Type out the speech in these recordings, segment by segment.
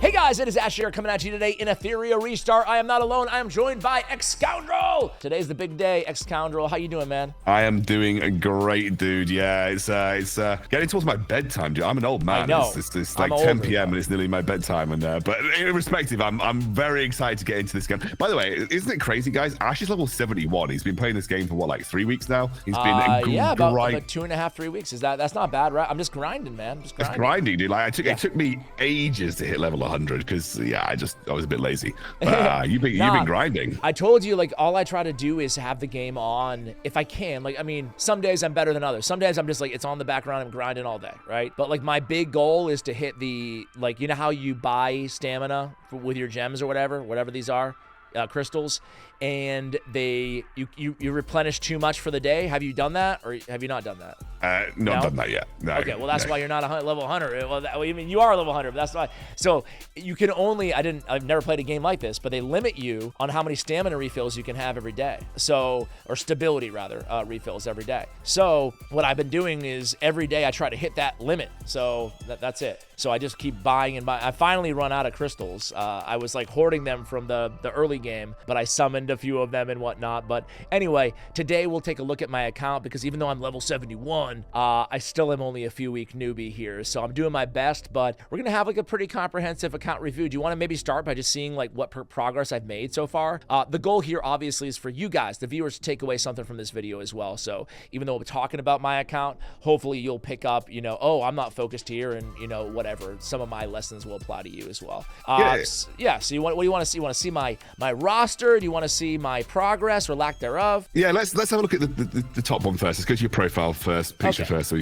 Hey guys, it is Ash here coming at you today in Etheria Restart. I am not alone. I am joined by X-Scoundrel. Today's the big day. X-Scoundrel, how you doing, man? I am doing a great, dude. Yeah, it's getting towards my bedtime, dude. I'm an old man. I know. It's like 10 p.m. and it's nearly my bedtime. And but irrespective, I'm very excited to get into this game. By the way, isn't it crazy, guys? Ash is level 71. He's been playing this game for what, like 3 weeks now? He's been about like 2.5, 3 weeks. That's not bad, right? I'm just grinding, man. Just grinding, dude. Like it took me ages to hit level 100 because I was a bit lazy. But you've been grinding. I told you, like, all I try to do is have the game on if I can. Like, I mean, some days I'm better than others. Some days I'm just like, it's on the background, I'm grinding all day, right? But like my big goal is to hit the, like, you know how you buy stamina with your gems or whatever these are, crystals, and you replenish too much for the day. Have you done that, or have you not done that? No, I've done that yet. No, okay, well, that's why you're not level 100. Well, I mean, you are level 100, but that's why. So you can only, I've never played a game like this, but they limit you on how many stamina refills you can have every day. So, or stability rather, refills every day. So what I've been doing is every day I try to hit that limit. So that's it. So I just keep buying and buying. I finally run out of crystals. I was like hoarding them from the early game, but I summoned a few of them and whatnot. But anyway, today we'll take a look at my account because even though I'm level 71, I still am only a few week newbie here. So I'm doing my best, but we're gonna have like a pretty comprehensive account review. Do you want to maybe start by just seeing like what progress I've made so far? The goal here obviously is for you guys, the viewers, to take away something from this video as well. So even though we're talking about my account, hopefully you'll pick up, you know, oh, I'm not focused here, and you know, whatever. Some of my lessons will apply to you as well. Yeah. So what do you want to see? You want to see my roster? Do you want to see my progress or lack thereof? Yeah, let's have a look at the top one first. Let's go to your profile first, picture first. So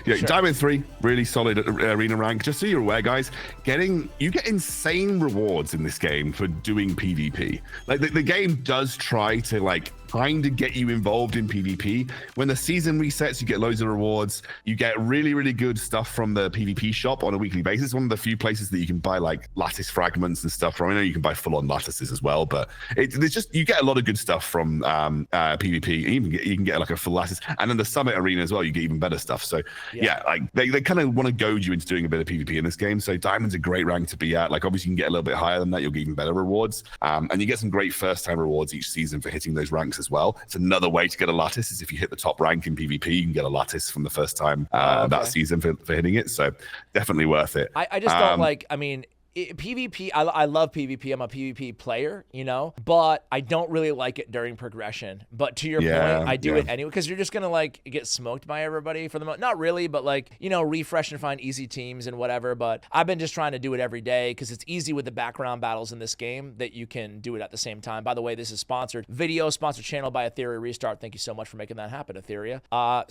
sure. Diamond 3, really solid arena rank. Just so you're aware, guys, you get insane rewards in this game for doing PvP. Like the game does try to like kind of get you involved in PvP. When the season resets, you get loads of rewards. You get really, really good stuff from the PvP shop on a weekly basis. One of the few places that you can buy like lattice fragments and stuff from. I know you can buy full-on lattices as well, but there's just, you get a lot of good stuff from PvP. You can get like a full lattice, and then the summit arena as well, you get even better stuff. So yeah, like they kind of want to goad you into doing a bit of PvP in this game. So diamond's a great rank to be at. Like obviously you can get a little bit higher than that, you'll get even better rewards, and you get some great first-time rewards each season for hitting those ranks as well. It's another way to get a lattice is if you hit the top rank in PvP, you can get a lattice from the first time that season for hitting it. So definitely worth it. I just don't like, I mean, PvP, I love PvP. I'm a PvP player, you know, but I don't really like it during progression. But to your point, I do it anyway because you're just gonna like get smoked by everybody for the most. Not really, but like, you know, refresh and find easy teams and whatever. But I've been just trying to do it every day because it's easy with the background battles in this game that you can do it at the same time. By the way, this is sponsored channel by Etheria Restart. Thank you so much for making that happen, Etheria.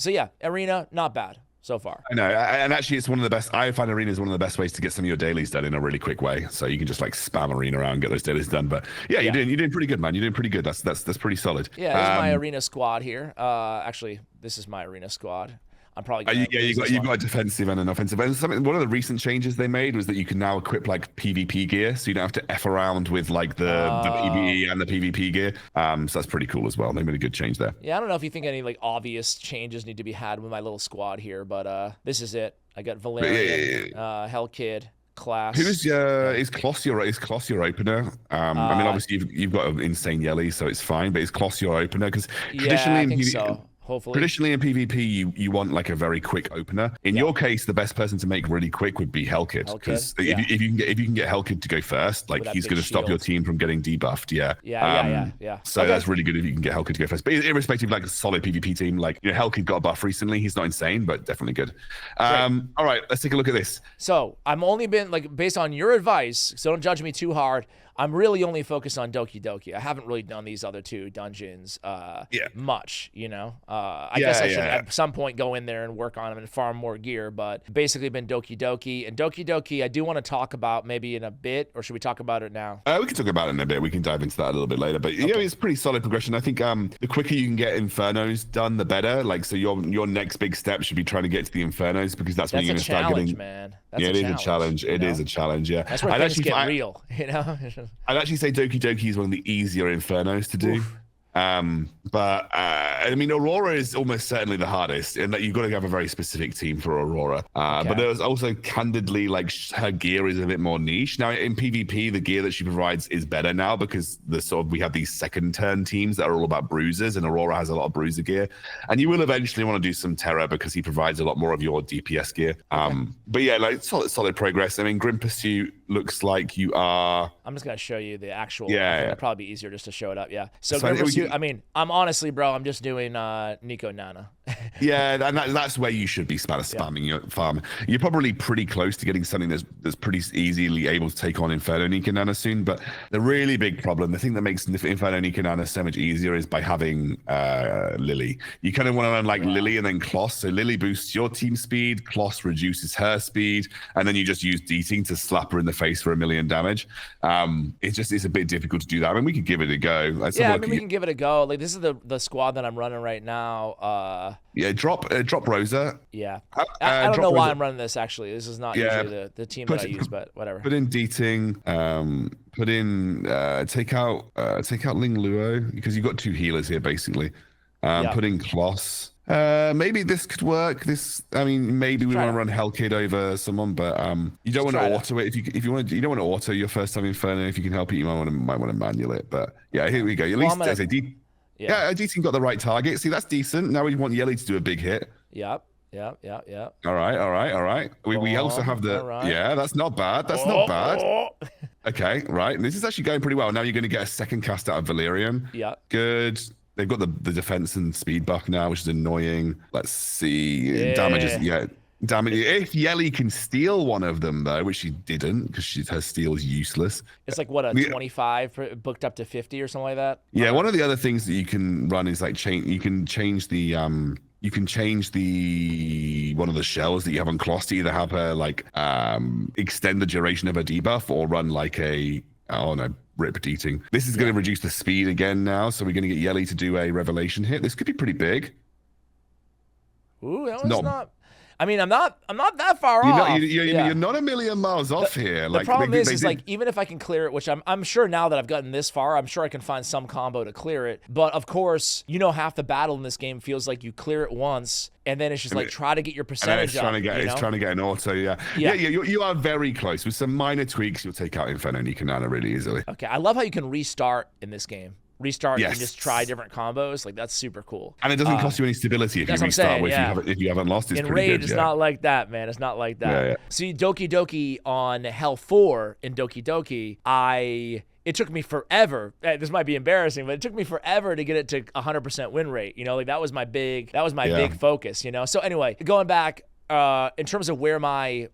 So yeah, arena, not bad so far. I know, and actually it's one of the best. I find arena is one of the best ways to get some of your dailies done in a really quick way. So you can just like spam arena around and get those dailies done. But yeah, you're doing pretty good, man. You're doing pretty good. That's pretty solid. Yeah, this is my arena squad here. Actually, this is my arena squad. I'm probably gonna you've got a defensive and an offensive. And one of the recent changes they made was that you can now equip like PvP gear, so you don't have to F around with like the PvE and the PvP gear. So that's pretty cool as well. They made a good change there. Yeah, I don't know if you think any like obvious changes need to be had with my little squad here, but this is it. I got Valerian, Hellkid, Class. Who's is Kloss your opener? I mean, obviously you've got an insane Yelly, so it's fine. But is Kloss your opener? Because traditionally, I think so. Hopefully. Traditionally in PvP, you want like a very quick opener. In your case, the best person to make really quick would be Hellkid, because if you can get Hellkid to go first, like he's going to stop your team from getting debuffed. Yeah. So that's really good if you can get Hellkid to go first. But irrespective, like a solid PvP team, like Hellkid got a buff recently. He's not insane, but definitely good. All right, let's take a look at this. So I'm only been like based on your advice, so don't judge me too hard. I'm really only focused on Doky Doi. I haven't really done these other two dungeons much, you know. I guess I should at some point go in there and work on them and farm more gear, but basically been Doky Doi. And Doky Doi, I do want to talk about maybe in a bit, or should we talk about it now? We can talk about it in a bit. We can dive into that a little bit later. But it's pretty solid progression. I think the quicker you can get Infernos done, the better. Like, so your next big step should be trying to get to the Infernos, because that's when you're going to start getting. Man. It is a challenge. It is a challenge. Yeah, that's where things get real. You know, I'd actually say Doky Doi is one of the easier Infernos to do. But I mean, Aurora is almost certainly the hardest, in that you've got to have a very specific team for Aurora. But there's also, candidly, like, her gear is a bit more niche. Now, in PvP, the gear that she provides is better now because we have these second turn teams that are all about bruisers, and Aurora has a lot of bruiser gear. And you will eventually want to do some Terra because he provides a lot more of your DPS gear. But yeah, like, solid progress. I mean, Grim Pursuit looks like you are... I'm just going to show you the actual... Yeah. It'd probably be easier just to show it up, yeah. So Grim Pursuit, I mean, I'm honestly, bro, I'm just doing Nico Nana. Yeah, and that's where you should be spamming your farm. You're probably pretty close to getting something that's pretty easily able to take on Inferno Nico Nana soon, but the really big problem, the thing that makes Inferno Nico Nana so much easier is by having Lily. You kind of want to run like Lily and then Kloss, so Lily boosts your team speed, Kloss reduces her speed, and then you just use Deeting to slap her in the face for 1 million damage. It's a bit difficult to do that. I mean, we could give it a go. Yeah, I mean, we can give it a go. Like, this is the squad that I'm running right now. Yeah, drop Rosa. Yeah, I don't know why I'm running this, actually. This is not usually the team that I use, but whatever. Put in Deeting, take out Ling Luo, because you've got 2 healers here, basically. Put in Kloss. Maybe this could work. Maybe we want to run Hellkid over someone, but you don't want to auto it. If you want to, you don't want to auto your first time Inferno. If you can help it, you might want to manual it. But yeah, here we go. At least Deeting got the right target. See, that's decent. Now we want Yelly to do a big hit. Yep. All right. We also have yeah, that's not bad. That's not bad. Okay, right. This is actually going pretty well. Now you're going to get a second cast out of Valerian. Yeah. Good. They've got the defense and speed buff now, which is annoying. Let's see. Damage. If Yelly can steal one of them, though, which she didn't, because her steal is useless. It's like, what, a 25 booked up to 50 or something like that? Yeah, one of the other things that you can run is like you can change the one of the shells that you have on Kloss to either have her like extend the duration of her debuff or run like rip Deeting. This is going to reduce the speed again now, so we're going to get Yelly to do a revelation hit. This could be pretty big. Ooh, that one's not. I mean, I'm not that far off. You're not a million miles off here. The problem is like, even if I can clear it, which I'm sure now that I've gotten this far, I'm sure I can find some combo to clear it. But of course, half the battle in this game feels like you clear it once, and then it's just like try to get your percentage up. It's trying to get an auto. Yeah. You are very close. With some minor tweaks, you'll take out Inferno Nico Nana really easily. Okay, I love how you can restart in this game. Restart and just try different combos. Like, that's super cool. And it doesn't cost you any stability if you restart. If you haven't lost, it's in pretty Raid, good. It's not like that, man. It's not like that. Yeah. See, Doky Doki on Hell 4 in Doky Doki, it took me forever. This might be embarrassing, but it took me forever to get it to 100% win rate. Like, that was my big focus. So anyway, going back. In terms of where my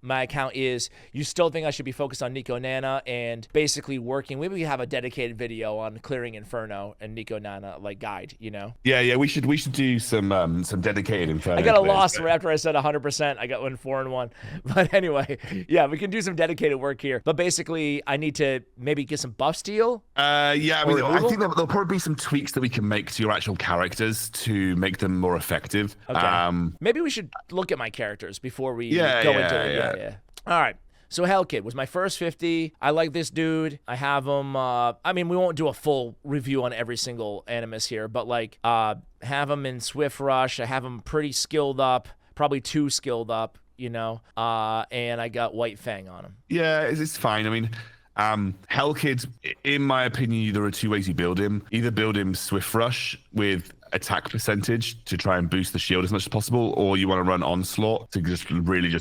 account is, you still think I should be focused on Nico Nana and basically working? Maybe we have a dedicated video on clearing Inferno and Nico Nana guide. Yeah. We should do some dedicated Inferno. I got a loss right after I said 100%. I got 4-1. But anyway, yeah, we can do some dedicated work here. But basically, I need to maybe get some buff steal. I think there'll probably be some tweaks that we can make to your actual characters to make them more effective. Okay. Maybe we should look at my characters before we go into it. All right. So Hellkid was my first 50. I like this dude. I have him. We won't do a full review on every single Animus here, but have him in Swift Rush. I have him pretty skilled up, probably 2 skilled up, and I got White Fang on him. Yeah, it's fine. I mean, Hellkid, in my opinion, there are 2 ways you build him. Either build him Swift Rush with attack percentage to try and boost the shield as much as possible, or you want to run Onslaught to just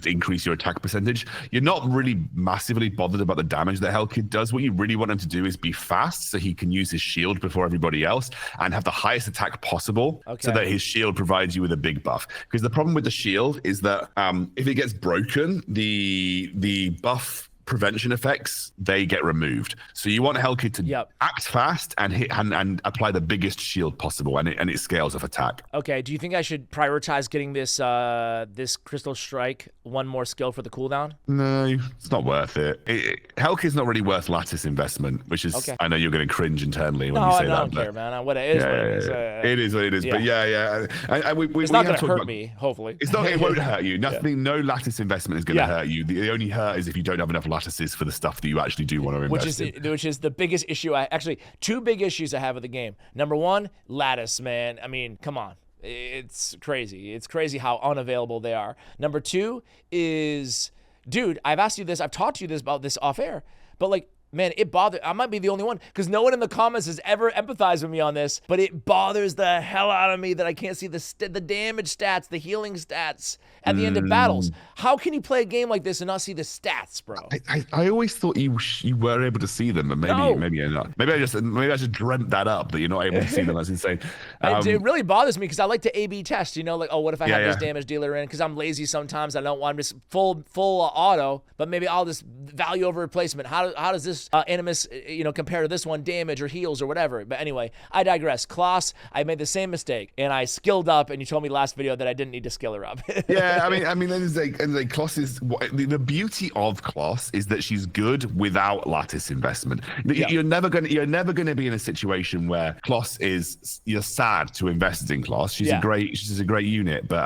increase your attack percentage. You're not really massively bothered about the damage that Hellkid does. What you really want him to do is be fast so he can use his shield before everybody else and have the highest attack possible, so that his shield provides you with a big buff. Because the problem with the shield is that if it gets broken, the buff prevention effects, they get removed. So you want Hellkid to act fast and hit and apply the biggest shield possible, and it scales off attack. Okay, do you think I should prioritize getting this this Crystal Strike 1 more skill for the cooldown? No, it's not worth it. Hellkid's not really worth lattice investment, which is, I know you're going to cringe internally when you say that. I don't care, man. What it is, it is what it is. But it's not going to hurt me, hopefully. It won't hurt you. No lattice investment is going to hurt you. The only hurt is if you don't have enough lattices for the stuff that you actually do want to invest in. Which is the biggest issue. Actually, two big issues I have with the game. Number one, lattice, man. I mean, come on. It's crazy. It's crazy how unavailable they are. Number two is, dude, I've asked you this. I've talked to you about this off air, but like, man, it bothers. I might be the only one because no one in the comments has ever empathized with me on this, but it bothers the hell out of me that I can't see the damage stats, the healing stats at the end of battles. How can you play a game like this and not see the stats, bro? I always thought you were able to see them, but maybe you're not. Maybe I just dreamt that up that you're not able to see them. That's insane. It really bothers me because I like to A/B test. You know, like, oh, what if I have this damage dealer in? Because I'm lazy sometimes. I don't want just full auto, but maybe I'll just value over replacement. How does this Animus, compare to this one, damage or heals or whatever. But anyway, I digress. Kloss, I made the same mistake, and I skilled up, and you told me last video that I didn't need to skill her up. Yeah, I mean, there's Kloss is the beauty of Kloss is that she's good without lattice investment. You're never gonna be in a situation where you're sad to invest in Kloss. She's a great unit, but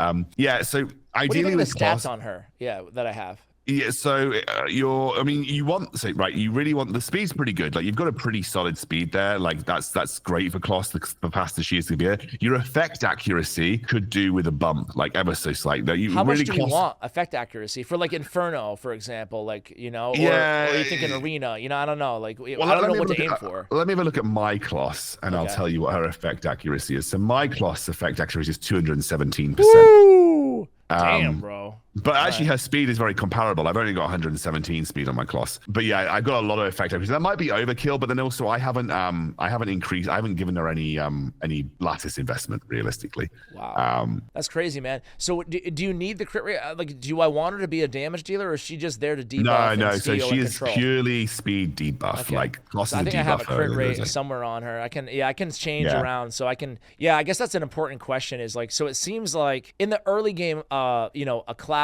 So ideally, what do you think with of the stats Kloss, on her? Yeah, that I have. Yeah, so you really want the speed's pretty good. Like, you've got a pretty solid speed there. Like, that's great for Kloss, the faster she is to be here. Your effect accuracy could do with a bump, like ever so slight. How much do you want effect accuracy for, like, Inferno, for example? Like, or are you thinking Arena? I don't know. Like, I don't know what to aim for. Let me have a look at my Kloss, and I'll tell you what her effect accuracy is. So my Kloss effect accuracy is 217%. Woo! Damn, bro. But actually, her speed is very comparable. I've only got 117 speed on my Kloss. But yeah, I've got a lot of effect accuracy. That might be overkill, but then also I haven't given her any lattice investment realistically. Wow, that's crazy, man. So do you need the crit rate? Like, do I want her to be a damage dealer, or is she just there to debuff? No. So she is purely speed debuff. Okay. Like, Kloss is I think a I have a debuffer. crit rate somewhere on her. I can change around, so I can. Yeah, I guess that's an important question. Is like, so it seems like in the early game, a Kloss,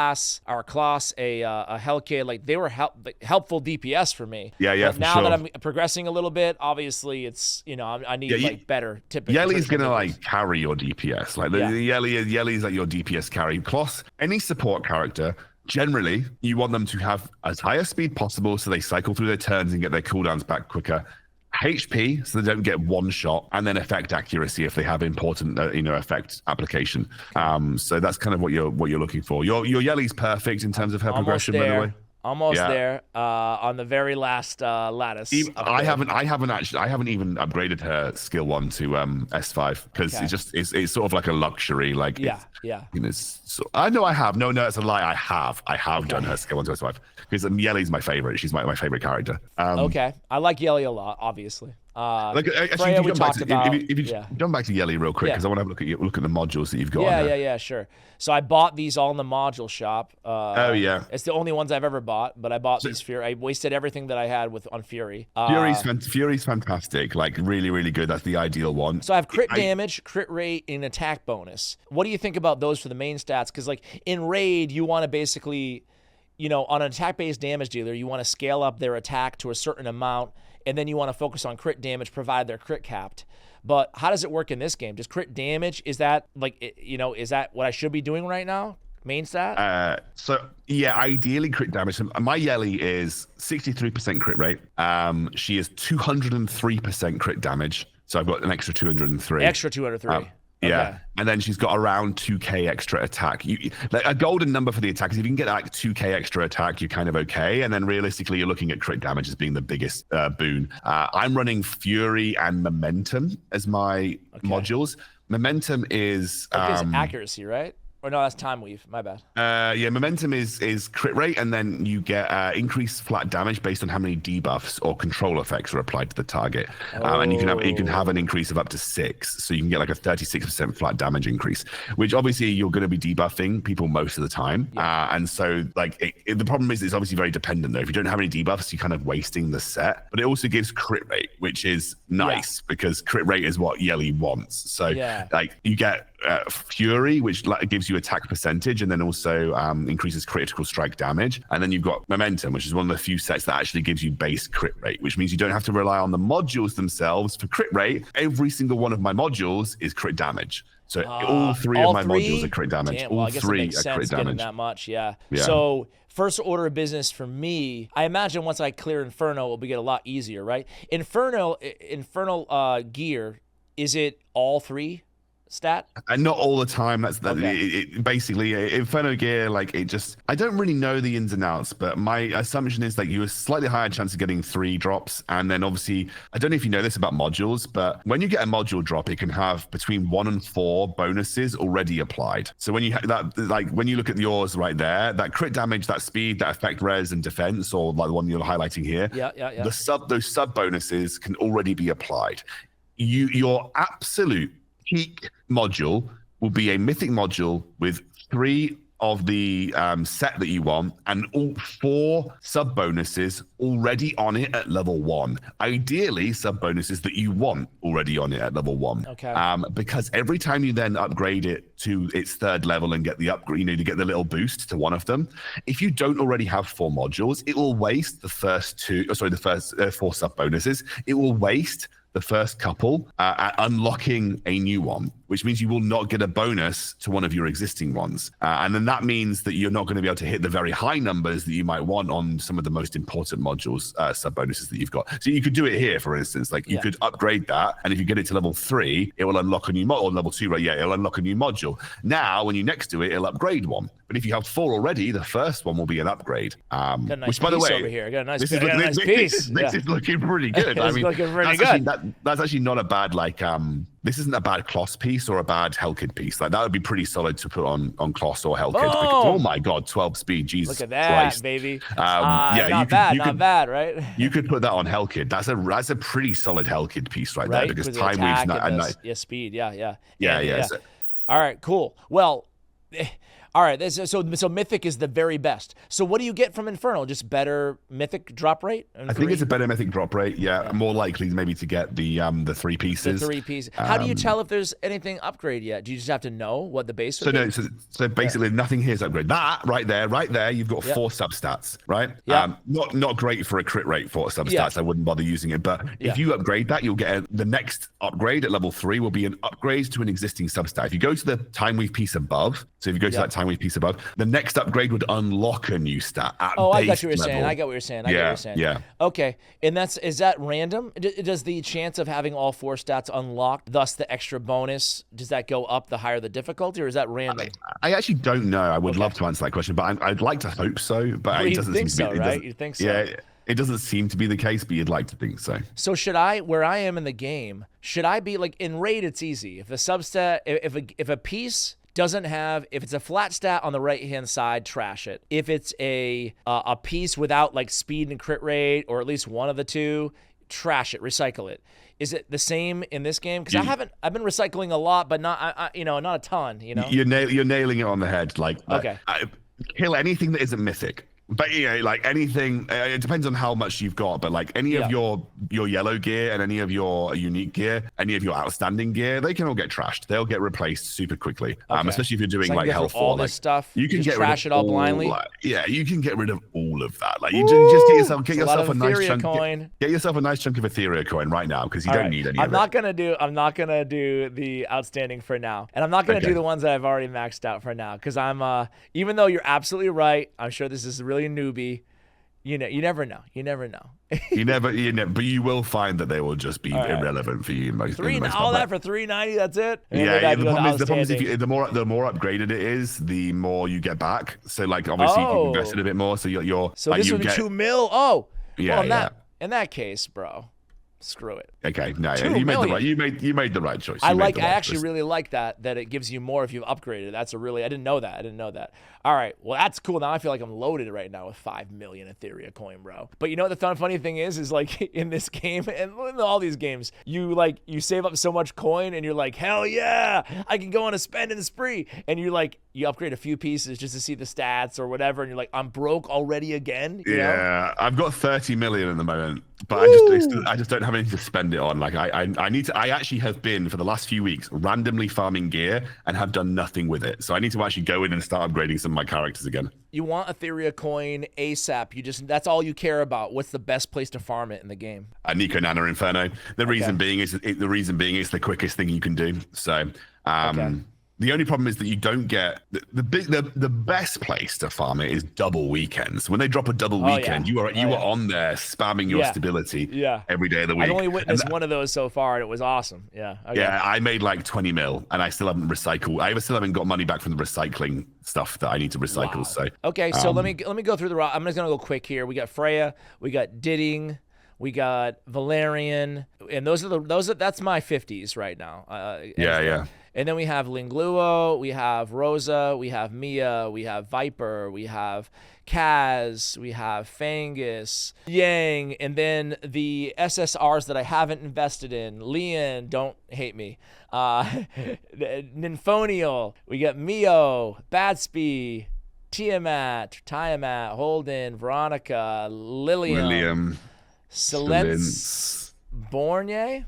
a Hellkid, like, they were helpful DPS for me. Yeah. But now that I'm progressing a little bit, obviously it's I need better. Yellie's gonna carry your DPS. Like, Yellie's like your DPS carry. Kloss, any support character, generally you want them to have as high a speed possible so they cycle through their turns and get their cooldowns back quicker. HP, so they don't get one shot, and then effect accuracy if they have important effect application. So that's kind of what you're looking for. Your Yellie's perfect in terms of her progression, by the way. Almost there on the very last lattice. I haven't even upgraded her skill 1 to S5 because it's sort of like a luxury. Like, I know I have. No, it's a lie. I have done her skill 1 to S5 because Yellie's my favorite. She's my favorite character. Okay, I like Yellie a lot, obviously. Freya, we talked about. If you jump back to Yellie real quick, because I want to have a look at the modules that you've got. Yeah, sure. So I bought these all in the module shop. It's the only ones I've ever bought, but I bought these Fury. I wasted everything that I had on Fury. Fury's fantastic, like really, really good. That's the ideal one. So I have crit damage, crit rate, and attack bonus. What do you think about those for the main stats? Because like in Raid, you want to basically, on an attack-based damage dealer, you want to scale up their attack to a certain amount, and then you want to focus on crit damage, provided they're crit capped. But how does it work in this game? Just crit damage? Is that is that what I should be doing right now? Main stat? Ideally crit damage. My Yellie is 63% crit rate. She is 203% crit damage. So I've got an extra 203. Extra 203. Yeah, and then she's got around 2k extra attack. Like, a golden number for the attack is if you can get like 2k extra attack, you're kind of okay. And then realistically, you're looking at crit damage as being the biggest boon. I'm running Fury and Momentum as my modules. Momentum is accuracy, right? Or no, that's time weave. My bad. Momentum is crit rate, and then you get increased flat damage based on how many debuffs or control effects are applied to the target. And you can have an increase of up to 6, so you can get like a 36% flat damage increase. Which obviously you're going to be debuffing people most of the time, and so like the problem is it's obviously very dependent though. If you don't have any debuffs, you're kind of wasting the set. But it also gives crit rate, which is nice because crit rate is what Yellie wants. So like you get Fury, which gives you attack percentage and then also increases critical strike damage. And then you've got Momentum, which is one of the few sets that actually gives you base crit rate, which means you don't have to rely on the modules themselves for crit rate. Every single one of my modules is crit damage. So all three of my modules are crit damage. Damn, well, all I guess three it makes are sense crit getting damage. that much, yeah. Yeah. So first order of business for me, I imagine once I clear Inferno, it'll get a lot easier, right? Infernal gear, is it all 3 stat? And not all the time. That's Okay. Basically Inferno gear. Like I don't really know the ins and outs, but my assumption is that you have a slightly higher chance of getting 3 drops. And then obviously, I don't know if you know this about modules, but when you get a module drop, it can have between 1 and 4 bonuses already applied. So when you have that, like when you look at yours right there, that crit damage, that speed, that effect res and defense, or like the one you're highlighting here, Yeah. those sub bonuses can already be applied. Your absolute peak module will be a mythic module with 3 of the set that you want and all 4 sub bonuses already on it at level 1. Ideally, sub bonuses that you want already on it at level 1. Okay. Because every time you then upgrade it to its 3rd level and get the upgrade, to get the little boost to one of them, if you don't already have 4 modules, it will waste the first 4 sub bonuses. It will waste the first couple at unlocking a new one, which means you will not get a bonus to one of your existing ones. And then that means that you're not going to be able to hit the very high numbers that you might want on some of the most important modules, sub bonuses that you've got. So you could do it here, for instance, like you could upgrade that. And if you get it to level 3, it will unlock a new module, or level 2, right? Yeah, it'll unlock a new module. Now, when you next do it, it'll upgrade one. But if you have 4 already, the first one will be an upgrade. Got a nice which, by the piece way, over here. Got a nice, this piece. This is looking pretty good. It's looking pretty good. That's actually not a bad, this isn't a bad Kloss piece or a bad Hellkid piece. Like, that would be pretty solid to put on Kloss or Hellkid. Because, oh my God, 12 speed, Jesus Look at that, Christ. Baby. Not bad, right? You could put that on Hellkid. That's a pretty solid Hellkid piece right there, because time weaves and speed. Yeah. So, all right, cool. Well, all right. So Mythic is the very best. So what do you get from Infernal? Just better Mythic drop rate? I think it's a better Mythic drop rate. Yeah, more likely maybe to get the 3 pieces. The 3 pieces. How do you tell if there's anything upgrade yet? Do you just have to know what the base? So basically, nothing here is upgrade. That right there, you've got 4 substats, right? Yeah. Not great for a crit rate for substats. Yeah. I wouldn't bother using it. But if you upgrade that, you'll get the next upgrade at level 3 will be an upgrade to an existing substat. If you go to the time weave piece above, so if you go to that time weave piece above, the next upgrade would unlock a new stat at I got base what you're level. saying. I got what you're saying. Yeah. Okay, and is that random? Does the chance of having all 4 stats unlocked, thus the extra bonus, does that go up the higher the difficulty, or is that random? I actually don't know. I would love to answer that question, but I'd like to hope so. But it doesn't seem to be. Right? You think so? Yeah. It doesn't seem to be the case, but you'd like to think so. So where I am in the game, should I be like in raid? It's easy. If the substat, if a piece doesn't have, if it's a flat stat on the right hand side, trash it. If it's a piece without like speed and crit rate, or at least one of the 2, trash it, recycle it. Is it the same in this game? Because I've been recycling a lot, but not not a ton. You're nailing it on the head. Kill anything that isn't mythic. But like anything, it depends on how much you've got. But like any of your yellow gear and any of your unique gear, any of your outstanding gear, they can all get trashed. They'll get replaced super quickly. Especially if you're doing like Hell 4. All this stuff, you can just trash it all blindly. You can get rid of all of that. Like you just get yourself a nice chunk. Coin. Get yourself a nice chunk of Etheria coin right now, because you don't need any. I'm not gonna do the outstanding for now, and I'm not gonna do the ones that I've already maxed out for now, because I'm even though you're absolutely right, I'm sure this is really a newbie. You never know. You never know. But you will find that they will just be irrelevant for you. All that for $390. That's it. The problem is if the more upgraded it is, the more you get back. So like obviously you invest it a bit more. So you're so like, this would be $2 million. Oh, yeah. Well, in that case, bro. Screw it. Okay, no, you made the right choice. I actually really like that it gives you more if you've upgraded. That's I didn't know that. All right, well that's cool. Now I feel like I'm loaded right now with 5 million Etheria coin, bro. But you know what the funny thing is like in this game and in all these games, you save up so much coin and you're like, hell yeah, I can go on a spending spree, and you upgrade a few pieces just to see the stats or whatever, and you're like, I'm broke already again. You know? I've got 30 million at the moment, but I just don't have anything to spend it on. Like I actually have been for the last few weeks randomly farming gear and have done nothing with it. So I need to actually go in and start upgrading some of my characters again. You want Etheria coin ASAP. That's all you care about. What's the best place to farm it in the game? Nico Nana Inferno. The reason being is it's the quickest thing you can do. So Okay. The only problem is that you don't get the best place to farm it is double weekends. When they drop a double weekend, you are on there spamming your stability every day of the week. I've only witnessed one of those so far, and it was awesome. Yeah. Okay. Yeah, I made like 20 mil, and I still haven't recycled. I still haven't got money back from the recycling stuff that I need to recycle. Wow. So okay, so let me go through the. I'm just gonna go quick here. We got Freya, we got Didding, we got Valerian, and that's my 50s right now. Yeah. And then we have Lingluo, we have Rosa, we have Mia, we have Viper, we have Kaz, we have Fangus, Yang, and then the SSRs that I haven't invested in. Lian, don't hate me. Nymphonial, we got Mio, Badsby, Tiamat, Holden, Veronica, Lilium, Silence, Borgne,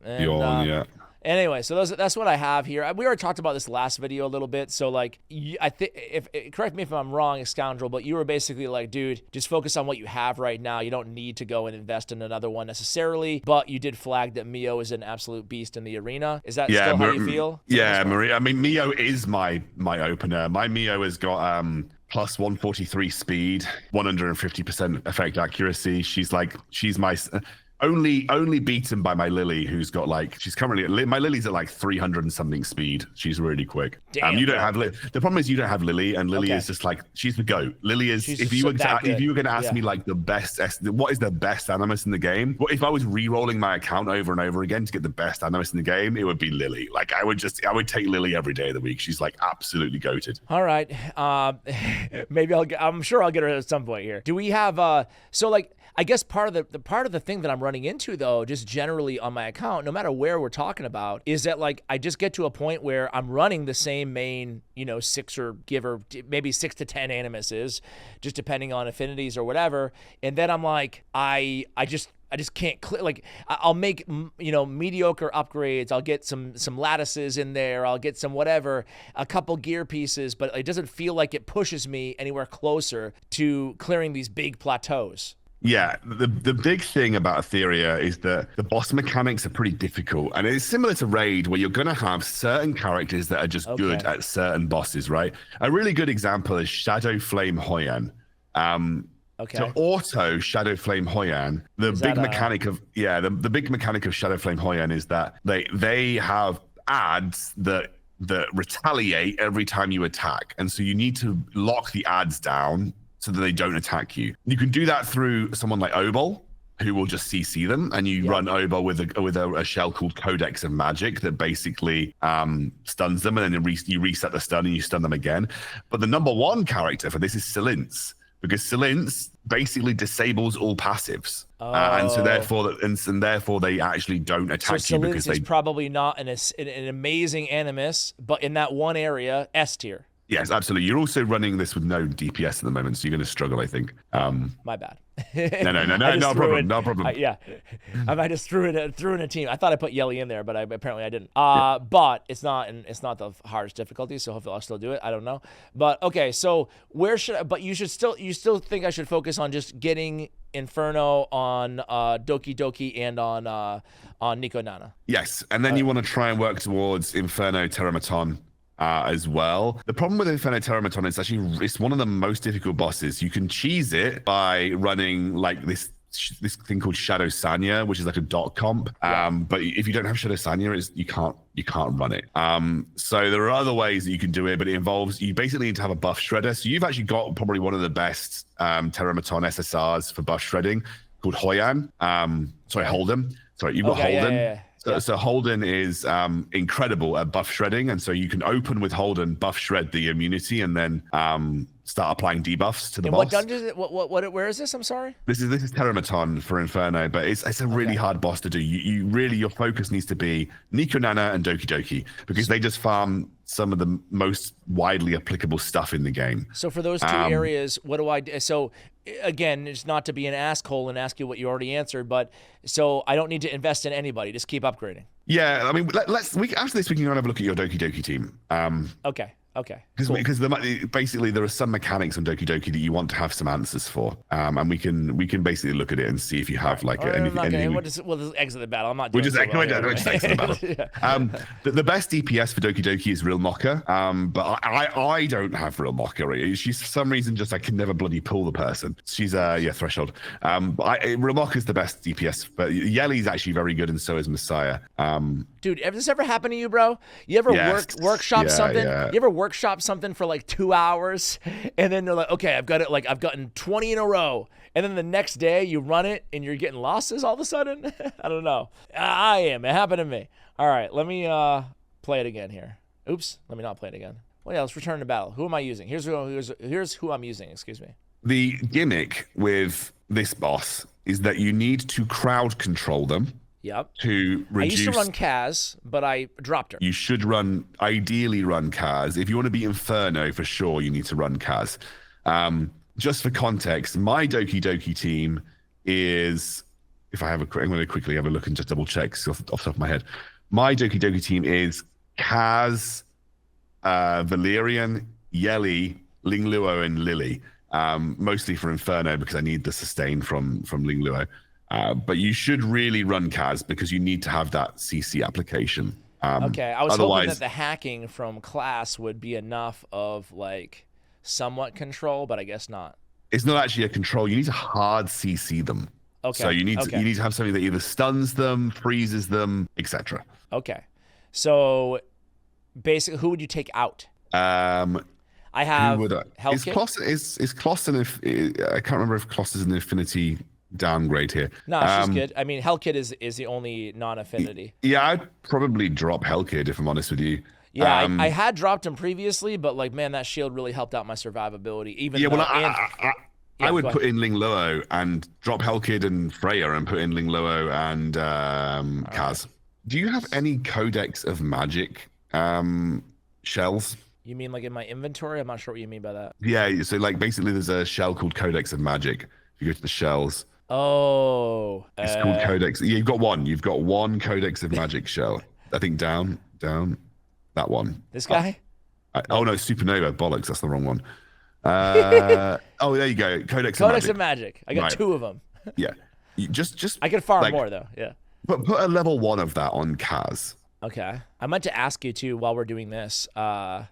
and Bjorn, anyway, so that's what I have here. We already talked about this last video a little bit. So like, I think correct me if I'm wrong, Scoundrel, but you were basically like, dude, just focus on what you have right now. You don't need to go and invest in another one necessarily. But you did flag that Mio is an absolute beast in the arena. Is that still how you feel? Yeah, Maria. I mean, Mio is my opener. My Mio has got plus 143 speed, 150% effect accuracy. She's my only beaten by my Lily, who's got she's currently my Lily's at like 300 and something speed. She's really quick. Damn, you don't have the problem is you don't have Lily, and Lily is just like, she's the GOAT. Lily is, if you were going to ask me like the best, what is the best Animus in the game? Well, if I was re-rolling my account over and over again to get the best Animus in the game, it would be Lily. Like I would take Lily every day of the week. She's like absolutely goated. All right, maybe I'm sure I'll get her at some point here. Do we have so like, I guess part of the thing that I'm running into, though, just generally on my account, no matter where we're talking about, is that like I just get to a point where I'm running the same main, 6 or maybe 6 to 10 animuses, just depending on affinities or whatever, and then I'm like, I just can't click. Like I'll make mediocre upgrades. I'll get some lattices in there. I'll get some whatever, a couple gear pieces, but it doesn't feel like it pushes me anywhere closer to clearing these big plateaus. Yeah, the big thing about Etheria is that the boss mechanics are pretty difficult. And it's similar to Raid, where you're going to have certain characters that are just good at certain bosses, right? A really good example is Shadow Flame Hoyan. To auto Shadow Flame Hoyan, the big mechanic of Shadow Flame Hoyan is that they have ads that retaliate every time you attack. And so you need to lock the ads down so that they don't attack you. You can do that through someone like Obol, who will just CC them, and you run Obol with a shell called Codex of Magic that basically stuns them, and then you reset the stun and you stun them again. But the number one character for this is Silence, because Silence basically disables all passives, and so therefore they actually don't attack you because is probably not an amazing Animus, but in that one area, S tier. Yes, absolutely. You're also running this with no DPS at the moment, so you're going to struggle, I think. My bad. No problem. I just threw in a team. I thought I put Yelly in there, but apparently I didn't. But it's not the hardest difficulty, so hopefully I'll still do it. I don't know. But okay, so where should I? But you still think I should focus on just getting Inferno on Doky Doki and on Nico Nana? Yes, and then you want to try and work towards Inferno Terramaton as well. The problem with Inferno Terramaton is it's one of the most difficult bosses. You can cheese it by running like this thing called Shadow Sanya, which is like a dot comp. But if you don't have Shadow Sanya, you can't run it. So there are other ways that you can do it, but it involves, you basically need to have a buff shredder. So you've actually got probably one of the best Terramaton SSRs for buff shredding called Holden. You've got Holden. Yeah. So Holden is incredible at buff shredding, and so you can open with Holden, buff shred the immunity, and then start applying debuffs to the boss. What dungeon is it? Where is this? I'm sorry. This is Terramaton for Inferno, but it's a really hard boss to do. Your focus needs to be Nico Nana and Doky Doki, because they just farm some of the most widely applicable stuff in the game. So for those two areas, what do I do? So again, it's not to be an asshole and ask you what you already answered, but so I don't need to invest in anybody. Just keep upgrading. Yeah, I mean, after this, we can kind of have a look at your Doky Doki team. Okay. Okay. Because basically there are some mechanics on Doki Doki that you want to have some answers for, and we can basically look at it and see if you have like anything. We'll just exit the battle. I'm not. We'll just exit the battle. The best DPS for Doki Doki is Real Mocha, but I don't have Real Mocha. She's for some reason just I can never bloody pull the person. She's Threshold. Real Mocha is the best DPS, but Yeli's actually very good, and so is Messiah. Dude, has this ever happened to you, bro? You ever workshop something? You ever workshop something for like 2 hours, and then they're like, okay, I've gotten 20 in a row, and then the next day you run it and you're getting losses all of a sudden? I don't know. It happened to me. All right, let me play it again here. Oops, let me not play it again. Well, yeah, let's return to battle. Who am I using? Here's who I'm using, excuse me. The gimmick with this boss is that you need to crowd control them. Yep. To reduce. I used to run Kaz, but I dropped her. You should ideally run Kaz. If you want to be Inferno, for sure, you need to run Kaz. Just for context, my Doki Doki team is, I'm going to quickly have a look and just double check off the top of my head. My Doki Doki team is Kaz, Valerian, Yeli, Ling Luo, and Lily. Mostly for Inferno because I need the sustain from Ling Luo. But you should really run Kaz because you need to have that CC application. Okay, I was hoping that the hacking from class would be enough of like somewhat control, but I guess not. It's not actually a control. You need to hard CC them. Okay. So you need to have something that either stuns them, freezes them, etc. Okay. So basically, who would you take out? I have Hellkit. Is Kloss I can't remember if Kloss is an affinity downgrade here. No, she's good. I mean, Hellkit is the only non-affinity. Yeah, I'd probably drop Hellkit if I'm honest with you. Yeah, I had dropped him previously, but like, man, that shield really helped out my survivability. I would put in Ling Luo and drop Hellkit and Freya and put in Ling Luo and Kaz. Right. Do you have any Codex of Magic shells? You mean like in my inventory? I'm not sure what you mean by that. Yeah, so like basically there's a shell called Codex of Magic. If you go to the shells. Oh. It's called Codex. Yeah, you've got one. You've got one Codex of Magic shell. I think down. That one. This guy? Oh no, Supernova. Bollocks, that's the wrong one. Oh, there you go. Codex of Magic. I got 2 of them. Yeah. Just I could farm more though. Yeah. Put a level 1 of that on Kaz. Okay. I meant to ask you too while we're doing this. I'm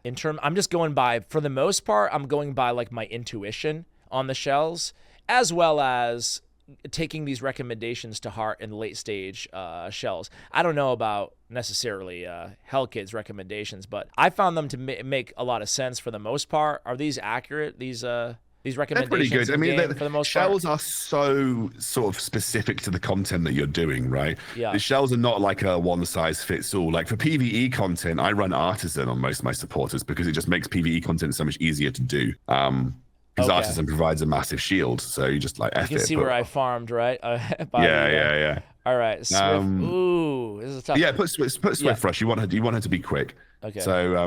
just going by, for the most part, I'm going by like my intuition on the shells, as well as taking these recommendations to heart in late stage shells. I don't know about necessarily Hellkit's recommendations, but I found them to make a lot of sense for the most part. Are these accurate? These recommendations? They're pretty good. I mean, for the most shells part? Are so sort of specific to the content that you're doing, right? Yeah. The shells are not like a one size fits all. Like for PvE content, I run Artisan on most of my supporters because it just makes PvE content so much easier to do. Because Artisan provides a massive shield, so you just like F it. You can see where I farmed, right? Yeah. All right, Swift. Ooh, this is a tough. Yeah, put Swift Rush. You want her to be quick. Okay. So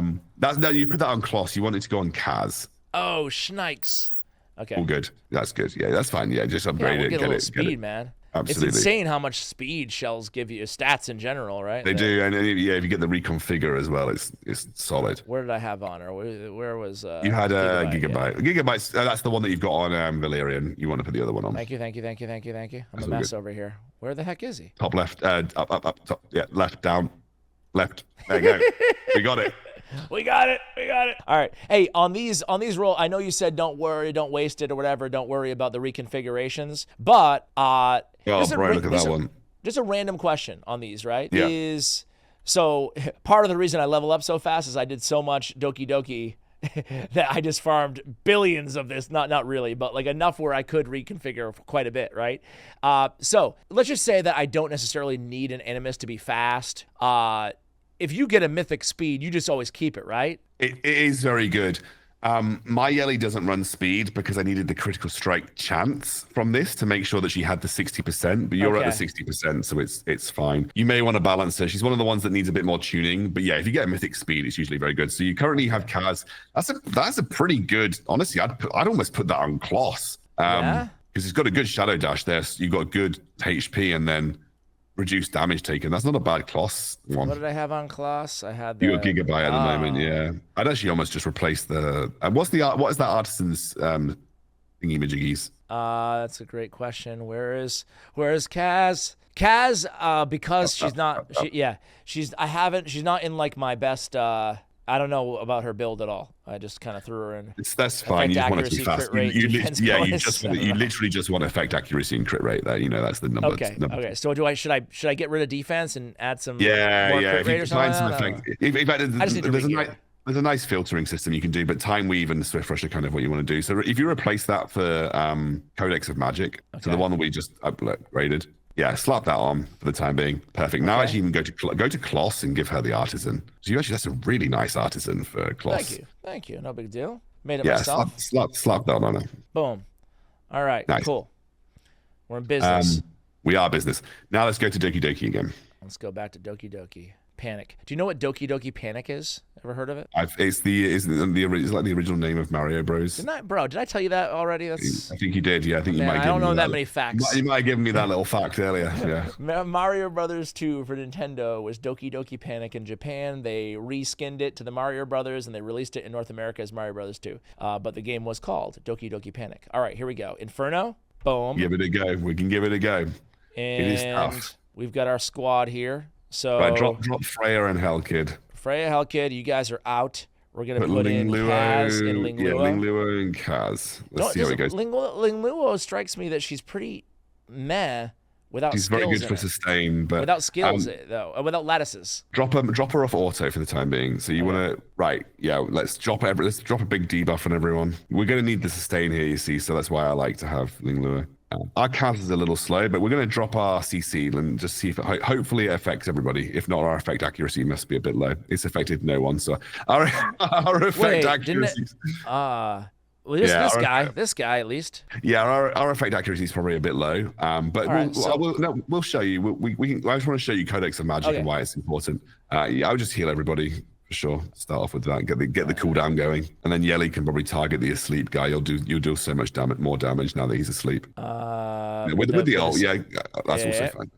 you put that on Kloss. You want it to go on Kaz. Oh, Schnikes. Okay. All good. That's good. Yeah, that's fine. Yeah, just upgrade it. Get a little speed, man. Absolutely. It's insane how much speed shells give you, stats in general, right? They do, and if you get the reconfigure as well, it's solid. Where did I have on her? Where was you had a Gigabyte? Yeah. Gigabyte. That's the one that you've got on Valerian. You want to put the other one on. Thank you. I'm a mess over here. Where the heck is he? Top left. Up. Top. Yeah, left. Down. Left. There you go. We got it. We got it. All right. Hey, on these roll, I know you said don't worry, don't waste it or whatever. Don't worry about the reconfigurations. But look at that one. Just a random question on these, right? Yeah. So part of the reason I level up so fast is I did so much Doki Doki that I just farmed billions of this. Not really, but like enough where I could reconfigure quite a bit, right? So let's just say that I don't necessarily need an Animus to be fast. If you get a mythic speed, you just always keep it, right? It is very good. My Yeli doesn't run speed because I needed the critical strike chance from this to make sure that she had the 60%, but you're at the 60%, so it's fine. You may want to balance her. She's one of the ones that needs a bit more tuning, but yeah, if you get a mythic speed, it's usually very good. So you currently have Kaz. That's a pretty good, honestly, I'd almost put that on Kloss. Because it's got a good shadow dash there. So you've got good HP and then reduced damage taken. That's not a bad class one. What did I have on class? I had the You got Gigabyte at the moment, yeah. I'd actually almost just replace the. What is that artisan's thingy majiggies? That's a great question. Where is Kaz? Kaz, because she's not. She's not in like my best. I don't know about her build at all. I just kind of threw her in. That's fine. You just want it to be fast. You literally just want effect accuracy and crit rate there. You know, that's the number. Okay. So should I get rid of defense and add some? Yeah. Crit rate or Find some effect. In fact, there's a nice filtering system you can do, but Time Weave and Swift Rush are kind of what you want to do. So if you replace that for Codex of Magic, so the one that we just upgraded. Yeah, slap that on for the time being. Perfect. Now actually even go to Kloss and give her the artisan. So that's a really nice artisan for Kloss. Thank you. No big deal. Made it myself. Slap that on her. Boom. All right. Nice. Cool. We're in business. We are business. Now let's go to Doky Doki again. Let's go back to Doky Doki Panic. Do you know what Doky Doki Panic is? Ever heard of it? It's like the original name of Mario Bros. Did I tell you that already? I think you did. Yeah, I think you might. I don't know that many facts. You might have given me that little fact earlier. Yeah. Mario Brothers 2 for Nintendo was Doky Doki Panic in Japan. They reskinned it to the Mario Brothers and they released it in North America as Mario Brothers 2. But the game was called Doky Doki Panic. All right, here we go. Inferno. Boom. Give it a go. We can give it a go. And it is tough. We've got our squad here. So right, drop Freya and Hellkid. Freya, Hellkid, you guys are out. We're gonna put in Kaz and Ling Luo. Yeah, Ling Luo and Kaz. Let's see how it goes. Ling Luo strikes me that she's pretty meh without skills. She's very good for sustain, but without skills though, without lattices. Drop her off auto for the time being. So you want to let's drop a big debuff on everyone. We're gonna need the sustain here, you see. So that's why I like to have Ling Luo. Our Kaz is a little slow, but we're going to drop our CC and just see if hopefully it affects everybody. If not, our effect accuracy must be a bit low. It's affected no one, so our effect accuracy. This guy at least. Yeah, our effect accuracy is probably a bit low. But we'll show you. I just want to show you Codex of Magic and why it's important. I'll just heal everybody. For sure, start off with that. Get the cooldown going, and then Yelly can probably target the asleep guy. You'll do so much more damage now that he's asleep. With the ult, that's also fine.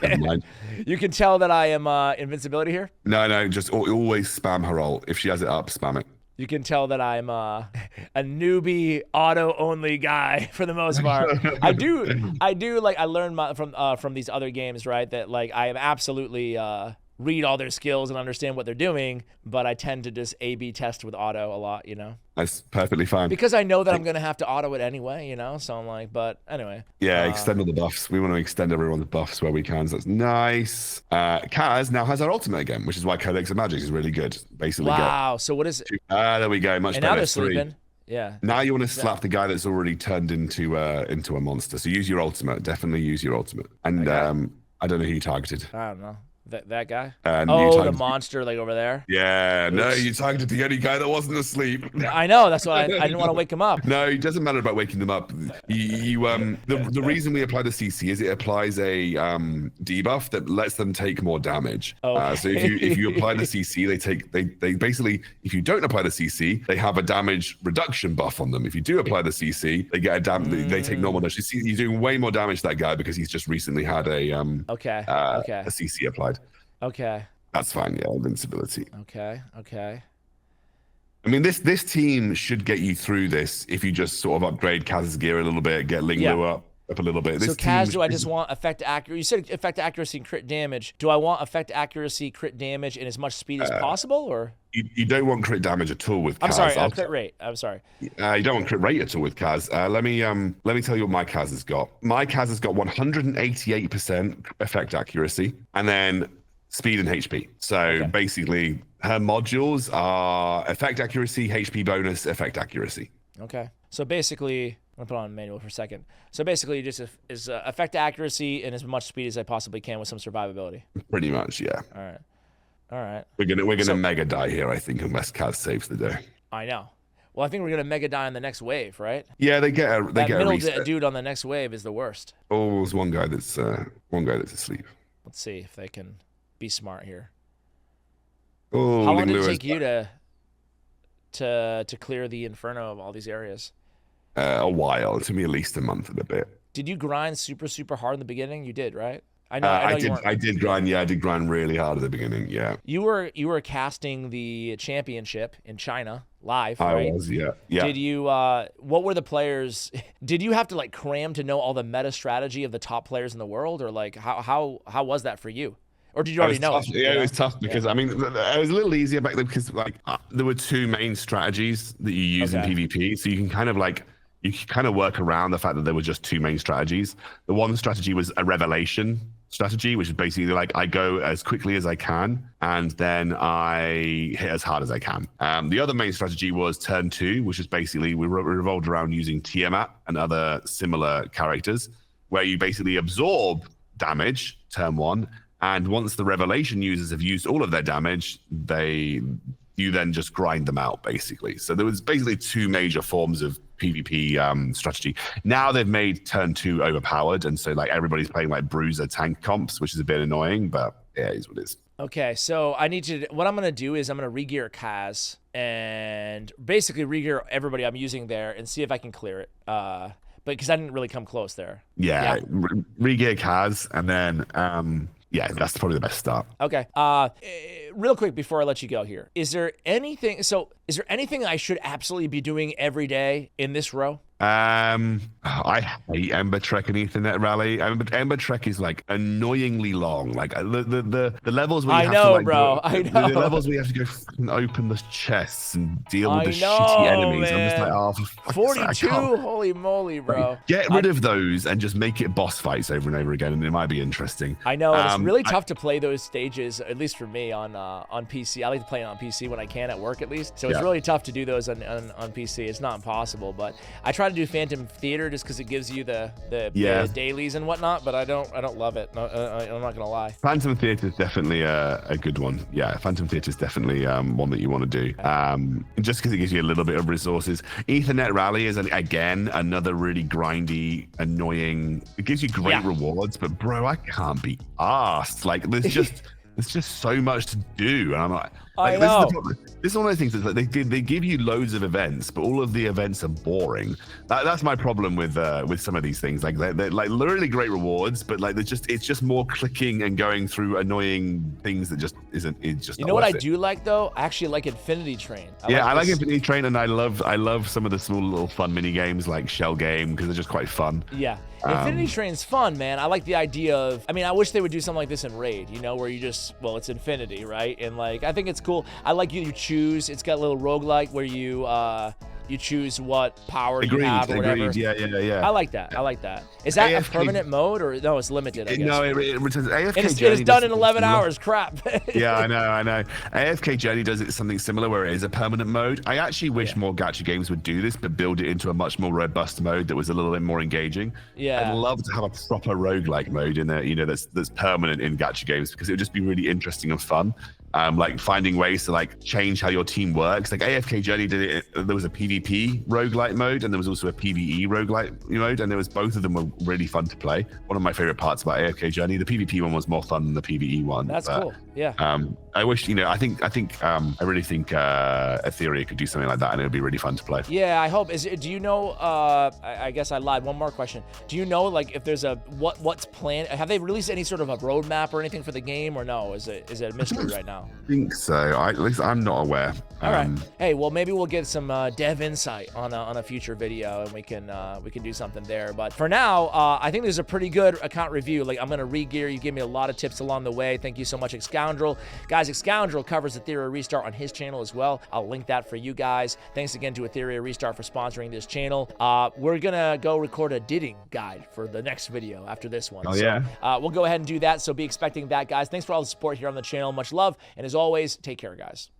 Never mind. You can tell that I am invincibility here. No, just always spam her ult. If she has it up, spam it. You can tell that I'm a newbie auto only guy for the most part. I do like I learned from these other games, right? That like I am absolutely read all their skills and understand what they're doing, but I tend to just A/B test with auto a lot, you know? That's perfectly fine. Because I know that I'm going to have to auto it anyway, you know? So I'm like, but anyway. Yeah, extend all the buffs. We want to extend everyone's buffs where we can, so that's nice. Kaz now has our ultimate again, which is why Codex of Magic is really good. Basically, wow, so what is it? There we go, much better. Now they're sleeping. Yeah. Now you want to slap the guy that's already turned into a monster. So use your ultimate. Definitely use your ultimate. And I don't know who you targeted. I don't know. That guy? The monster like over there? Yeah, no, you targeted the only guy that wasn't asleep. I know, that's why I didn't want to wake him up. No, it doesn't matter about waking them up. The reason we apply the CC is it applies a debuff that lets them take more damage. Okay. So if you apply the CC, they basically, if you don't apply the CC, they have a damage reduction buff on them. If you do apply the CC, they get they take normal damage. You're doing way more damage to that guy because he's just recently had a CC applied. Okay. That's fine, yeah, invincibility. Okay. I mean, this team should get you through this if you just sort of upgrade Kaz's gear a little bit, get Ling Luo up a little bit. So Kaz, do I just want effect accuracy? You said effect accuracy and crit damage. Do I want effect accuracy, crit damage, and as much speed as possible, or? You don't want crit damage at all with Kaz. I'm sorry, crit rate. I'm sorry. You don't want crit rate at all with Kaz. Let me tell you what my Kaz has got. My Kaz has got 188% effect accuracy, and then speed and HP. So basically, her modules are effect accuracy, HP bonus, effect accuracy. Okay. So basically, I'm gonna put on manual for a second. So basically, just is effect accuracy and as much speed as I possibly can with some survivability. Pretty much, yeah. All right. We're gonna mega die here, I think, unless Kaz saves the day. I know. Well, I think we're gonna mega die on the next wave, right? Yeah, they get a middle reset. Dude on the next wave is the worst. Oh, there's one guy that's asleep. Let's see if they can be smart here. Oh, how long did it take you to clear the Inferno of all these areas? A while. It took me at least a month and a bit. Did you grind super hard in the beginning? You did, right? I know you weren't. I did grind. Yeah, I did grind really hard at the beginning. Yeah. You were casting the championship in China live, I right? was. Yeah. Yeah. Did you? What were the players? Did you have to like cram to know all the meta strategy of the top players in the world, or like how was that for you? Or did you already know? Yeah, it was tough because I mean, it was a little easier back then because like there were two main strategies that you use in PvP, so you can kind of like work around the fact that there were just two main strategies. The one strategy was a revelation strategy, which is basically like I go as quickly as I can and then I hit as hard as I can. The other main strategy was turn 2, which is basically we revolved around using Tiamat and other similar characters, where you basically absorb damage turn 1. And once the revelation users have used all of their damage, you then just grind them out, basically. So there was basically two major forms of PvP strategy. Now they've made turn 2 overpowered, and so like everybody's playing like bruiser tank comps, which is a bit annoying, but yeah, it is what it is. Okay, so what I'm gonna do is I'm gonna regear Kaz and basically regear everybody I'm using there and see if I can clear it. But because I didn't really come close there. Yeah. Regear Kaz and then yeah, that's probably the best start. Okay. Real quick before I let you go here, is there anything I should absolutely be doing every day in this row? I hate Ember Trek and Ethernet Rally. Ember Trek is like annoyingly long. Like the levels where you have to like bro. I know. The levels where you have to go and open the chests and deal with the shitty enemies. Man. I'm just like, oh, for 42. Holy moly, bro. Get rid of those and just make it boss fights over and over again, and it might be interesting. I know. It's really tough to play those stages, at least for me on PC. I like to play it on PC when I can at work, at least. So it's really tough to do those on PC. It's not impossible, but I try to do Phantom Theater just because it gives you the dailies and whatnot, but I don't love it. I'm not gonna lie. Phantom Theater is definitely a good one. Yeah, Phantom Theater is definitely one that you want to do. Just because it gives you a little bit of resources. Ethernet Rally is again another really grindy, annoying. It gives you great rewards, but bro, I can't be arsed. Like there's just so much to do, and I'm like I know. This is one of those things that they give you loads of events, but all of the events are boring. That's my problem with some of these things. Like they're like literally great rewards, but like it's just more clicking and going through annoying things that just isn't. It's just. You know what I do like though? I actually like Infinity Train. I like Infinity Train, and I love some of the small little fun mini games like Shell Game because they're just quite fun. Yeah. Infinity Train's fun, man. I like the idea of, I mean, I wish they would do something like this in Raid, you know, where you just, well, it's Infinity, right? And like, I think it's cool. I like you choose, it's got a little roguelike where you choose what power you have or whatever. Agreed. Yeah. I like that. Is that a permanent mode or no? It's limited. I guess. No, it returns AFK. It is done in 11 hours. Crap. Yeah, I know. AFK Journey does it something similar where it is a permanent mode. I actually wish more gacha games would do this, but build it into a much more robust mode that was a little bit more engaging. Yeah. I'd love to have a proper roguelike mode in there, you know, that's permanent in gacha games because it would just be really interesting and fun. Like finding ways to like change how your team works. Like AFK Journey did it. There was a PvP roguelite mode and there was also a PvE roguelite mode, and both of them were really fun to play. One of my favorite parts about AFK Journey, the PvP one was more fun than the PvE one. That's cool. Yeah. I wish, you know, I really think Etheria could do something like that, and it would be really fun to play. Yeah, I hope. Do you know? I guess I lied. One more question. Do you know, like, if there's what's planned? Have they released any sort of a roadmap or anything for the game, or no? Is it a mystery right now? I think so. At least I'm not aware. All right. Hey, well, maybe we'll get some dev insight on a future video, and we can do something there. But for now, I think this is a pretty good account review. Like, I'm gonna regear. You gave me a lot of tips along the way. Thank you so much, Excoundrel. Guys, Excoundrel covers Etheria Restart on his channel as well. I'll link that for you guys. Thanks again to Etheria Restart for sponsoring this channel. We're gonna go record a didding guide for the next video after this one. We'll go ahead and do that. So be expecting that, guys. Thanks for all the support here on the channel. Much love. And as always, take care, guys.